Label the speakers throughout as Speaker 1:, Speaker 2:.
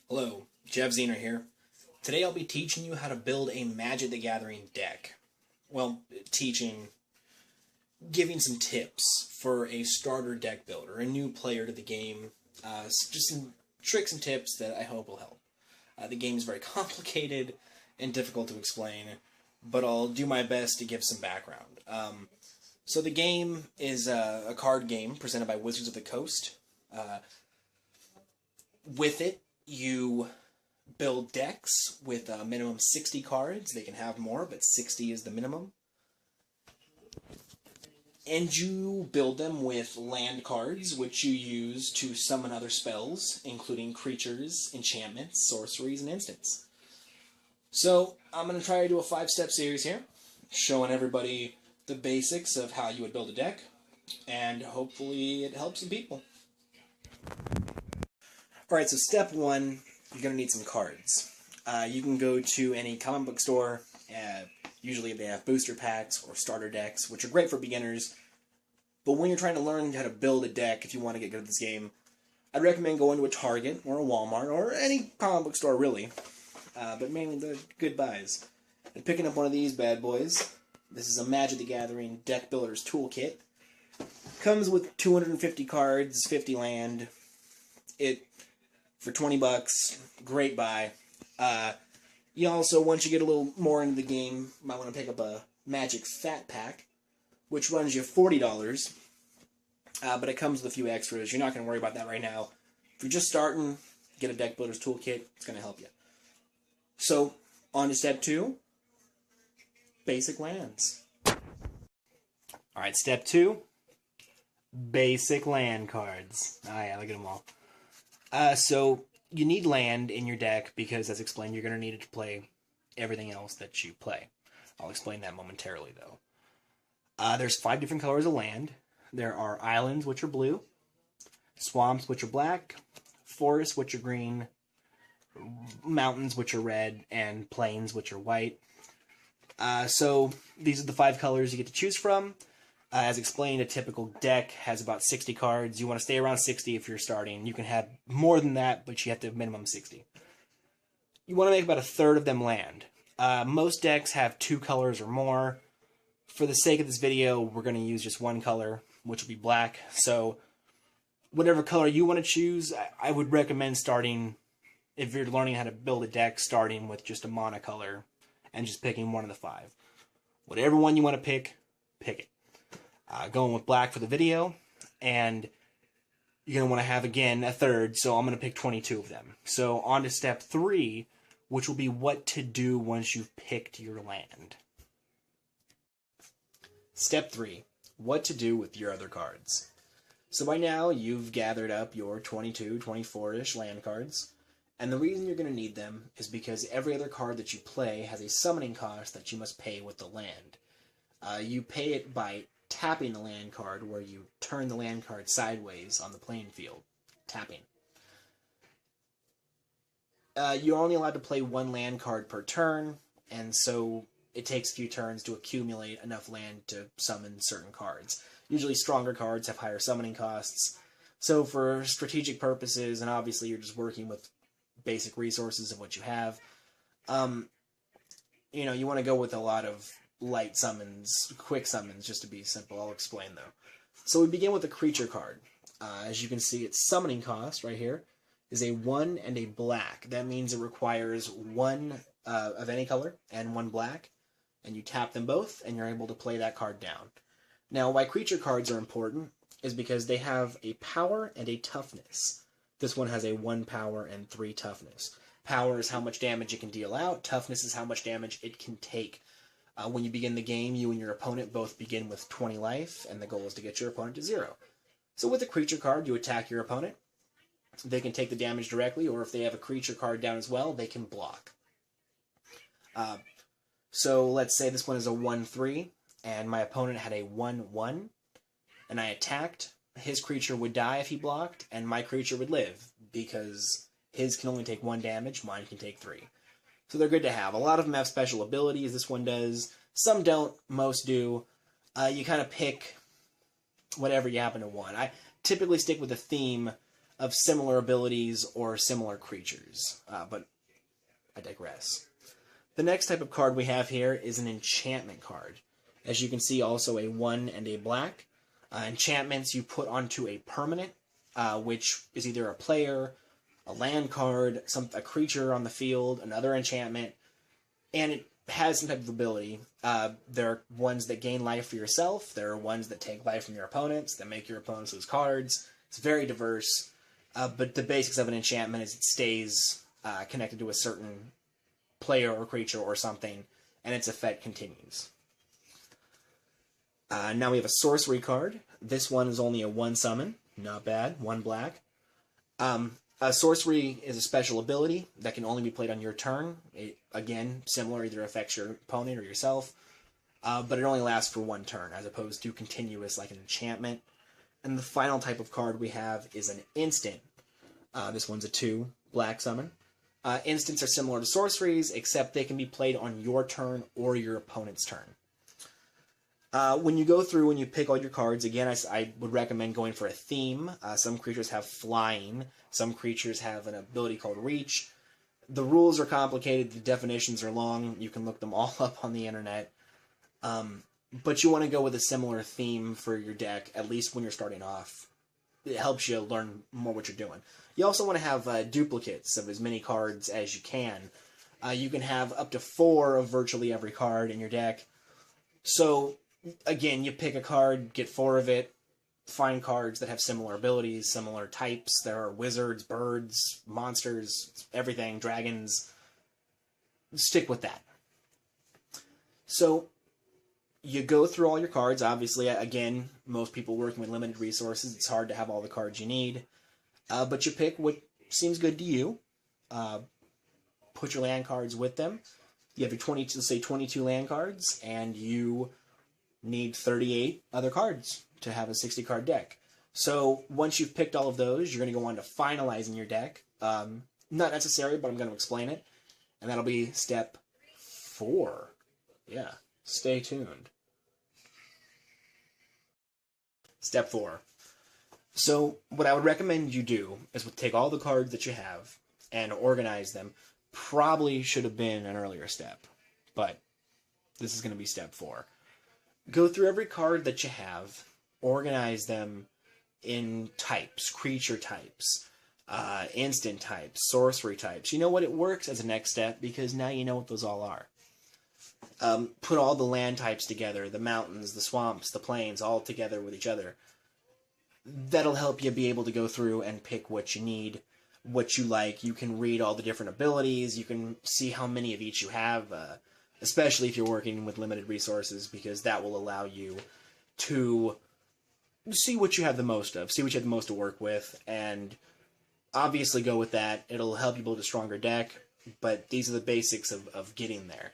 Speaker 1: Hello, Jeff Zener here. Today I'll be teaching you how to build a Magic the Gathering deck. Well, giving some tips for a starter deck builder, a new player to the game. Just some tricks and tips that I hope will help. The game is very complicated and difficult to explain, but I'll do my best to give some background. So the game is a card game presented by Wizards of the Coast. With it, you build decks with a minimum 60 cards. They can have more, but 60 is the minimum. And you build them with land cards, which you use to summon other spells, including creatures, enchantments, sorceries, and instants. So, I'm going to try to do a 5-step series here, showing everybody the basics of how you would build a deck, and hopefully it helps some people. Alright, so step 1, you're going to need some cards. You can go to any comic book store. Usually they have booster packs or starter decks, which are great for beginners. But when you're trying to learn how to build a deck, if you want to get good at this game, I'd recommend going to a Target or a Walmart or any comic book store, really. But mainly the good buys. And picking up one of these bad boys. This is a Magic the Gathering Deck Builder's Toolkit. Comes with 250 cards, 50 land. For 20 bucks, great buy. You also, once you get a little more into the game, might want to pick up a Magic Fat Pack, which runs you $40, but it comes with a few extras. You're not going to worry about that right now. If you're just starting, get a Deck Builder's Toolkit. It's going to help you. So, on to step 2, basic lands. Alright, step 2, basic land cards. Oh yeah, look at them all. So, you need land in your deck because, as explained, you're going to need it to play everything else that you play. I'll explain that momentarily, though. There's 5 different colors of land. There are islands, which are blue, swamps, which are black, forests, which are green, mountains, which are red, and plains, which are white. So, these are the 5 colors you get to choose from. As explained, a typical deck has about 60 cards. You want to stay around 60 if you're starting. You can have more than that, but you have to have minimum 60. You want to make about a third of them land. Most decks have 2 colors or more. For the sake of this video, we're going to use just 1 color, which will be black. So, whatever color you want to choose, I would recommend starting, if you're learning how to build a deck, starting with just a monocolor and just picking one of the 5. Whatever one you want to pick it. Going with black for the video, and you're going to want to have, again, a third, so I'm going to pick 22 of them. So on to step 3, which will be what to do once you've picked your land. Step 3, what to do with your other cards. So by now, you've gathered up your 22, 24-ish land cards, and the reason you're going to need them is because every other card that you play has a summoning cost that you must pay with the land. You pay it by tapping the land card, where you turn the land card sideways on the playing field. Tapping. You're only allowed to play 1 land card per turn, and so it takes a few turns to accumulate enough land to summon certain cards. Usually stronger cards have higher summoning costs, so for strategic purposes, and obviously you're just working with basic resources of what you have, you want to go with a lot of light summons, quick summons, just to be simple. I'll explain, though. So we begin with a creature card. As you can see, its summoning cost, right here, is a 1 and a black. That means it requires 1 of any color and 1 black, and you tap them both, and you're able to play that card down. Now, why creature cards are important is because they have a power and a toughness. This one has a 1 power and 3 toughness. Power is how much damage it can deal out. Toughness is how much damage it can take. When you begin the game, you and your opponent both begin with 20 life, and the goal is to get your opponent to 0. So with a creature card, you attack your opponent. They can take the damage directly, or if they have a creature card down as well, they can block. So let's say this one is a 1-3, and my opponent had a 1-1, and I attacked. His creature would die if he blocked, and my creature would live, because his can only take 1 damage, mine can take 3. So they're good to have. A lot of them have special abilities. This one does. Some don't. Most do. You kind of pick whatever you happen to want. I typically stick with a theme of similar abilities or similar creatures. But I digress. The next type of card we have here is an enchantment card. As you can see, also a 1 and a black. Enchantments you put onto a permanent, which is either a player, a land card, a creature on the field, another enchantment, and it has some type of ability. There are ones that gain life for yourself. There are ones that take life from your opponents, that make your opponents lose cards. It's very diverse, but the basics of an enchantment is it stays connected to a certain player or creature or something, and its effect continues. Now we have a sorcery card. This one is only a 1 summon. Not bad. 1 black. Sorcery is a special ability that can only be played on your turn. It, again, similar, either affects your opponent or yourself, but it only lasts for 1 turn, as opposed to continuous like an enchantment. And the final type of card we have is an instant. This one's a 2 black summon. Instants are similar to sorceries, except they can be played on your turn or your opponent's turn. When you go through and you pick all your cards, again, I would recommend going for a theme. Some creatures have flying. Some creatures have an ability called reach. The rules are complicated. The definitions are long. You can look them all up on the internet. But you want to go with a similar theme for your deck, at least when you're starting off. It helps you learn more what you're doing. You also want to have duplicates of as many cards as you can. You can have up to 4 of virtually every card in your deck. So, again, you pick a card, get 4 of it, find cards that have similar abilities, similar types. There are wizards, birds, monsters, everything, dragons. Stick with that. So, you go through all your cards. Obviously, again, most people working with limited resources, it's hard to have all the cards you need. But you pick what seems good to you. Put your land cards with them. You have your 22, let's say 22 land cards, and you need 38 other cards to have a 60-card deck. So once you've picked all of those, you're going to go on to finalizing your deck. Not necessary, but I'm going to explain it. And that'll be step 4. Yeah, stay tuned. Step 4. So what I would recommend you do is take all the cards that you have and organize them. Probably should have been an earlier step, but this is going to be step 4. Go through every card that you have, organize them in types, creature types, instant types, sorcery types. You know what? It works as a next step because now you know what those all are. Put all the land types together, the mountains, the swamps, the plains, all together with each other. That'll help you be able to go through and pick what you need, what you like. You can read all the different abilities. You can see how many of each you have, especially if you're working with limited resources, because that will allow you to see what you have the most of, see what you have the most to work with, and obviously go with that. It'll help you build a stronger deck, but these are the basics of getting there.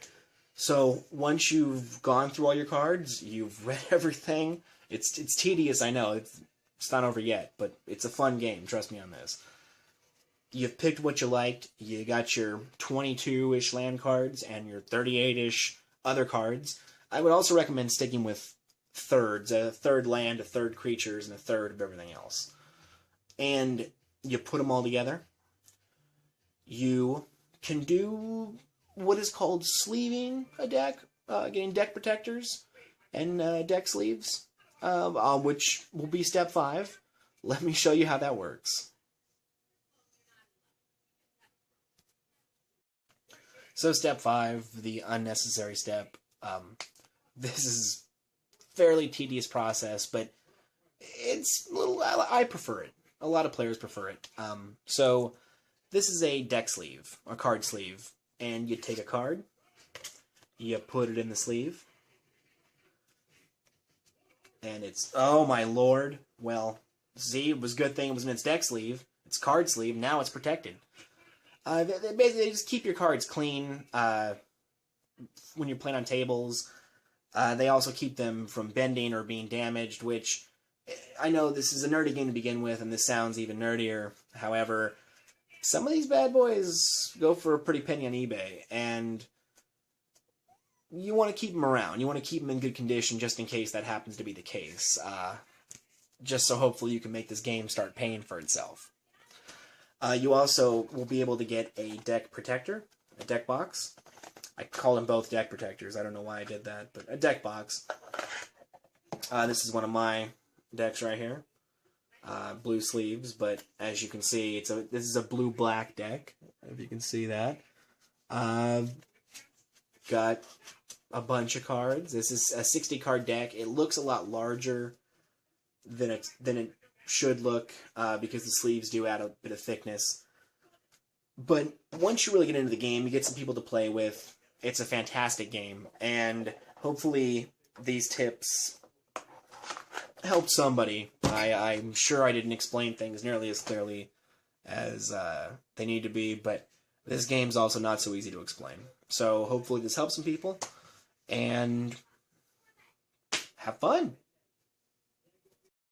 Speaker 1: So once you've gone through all your cards, you've read everything. It's tedious, I know. It's not over yet, but it's a fun game. Trust me on this. You've picked what you liked. You got your 22-ish land cards and your 38-ish other cards. I would also recommend sticking with thirds. A third land, a third creatures, and a third of everything else. And you put them all together. You can do what is called sleeving a deck, getting deck protectors and deck sleeves, which will be step 5. Let me show you how that works. So step 5, the unnecessary step. This is a fairly tedious process, but it's a little, I prefer it. A lot of players prefer it. So this is a deck sleeve, a card sleeve, and you take a card, you put it in the sleeve, and it's, oh my lord, well, see, it was a good thing it was in its deck sleeve, it's card sleeve, now it's protected. They just keep your cards clean when you're playing on tables. They also keep them from bending or being damaged, which I know this is a nerdy game to begin with, and this sounds even nerdier. However, some of these bad boys go for a pretty penny on eBay, and you want to keep them around. You want to keep them in good condition just in case that happens to be the case. Just so hopefully you can make this game start paying for itself. You also will be able to get a deck protector, a deck box. I call them both deck protectors. I don't know why I did that, but a deck box. This is one of my decks right here. Blue sleeves, but as you can see, this is a blue-black deck, if you can see that. Got a bunch of cards. This is a 60-card deck. It looks a lot larger than it should look, because the sleeves do add a bit of thickness. But once you really get into the game, you get some people to play with. It's a fantastic game, and hopefully these tips help somebody. I'm sure I didn't explain things nearly as clearly as they need to be, but this game's also not so easy to explain. So hopefully this helps some people, and have fun!